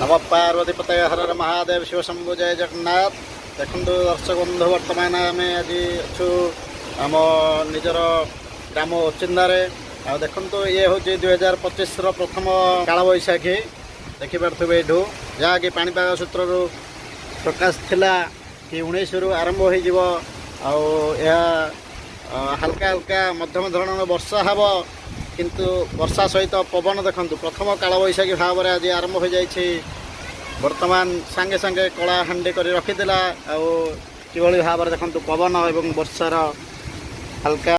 नम पार्वतीपत हर हर महादेव शिव शंभु जय जगन्नाथ। देखु दर्शक बंधु बर्तमान आम आज अच्छु आम निजर ग्राम ओचिंदारे आ देखु ये हूँ 2025 प्रथम काल बैशाखी देखिपे यू जहाँकि पाणीपाग सूत्र प्रकाश थिला कि 19 रु आरंभ हो हल्का हल्का मध्यम धरण वर्षा हम किंतु वर्षा सहित पवन देखु प्रथम काल बैशाखी भाव में आज आरंभ हो जाए। वर्तमान सांगे सांगे कला हांडी कर रखीला कि भाव में देखु पवन और वर्षार हल्का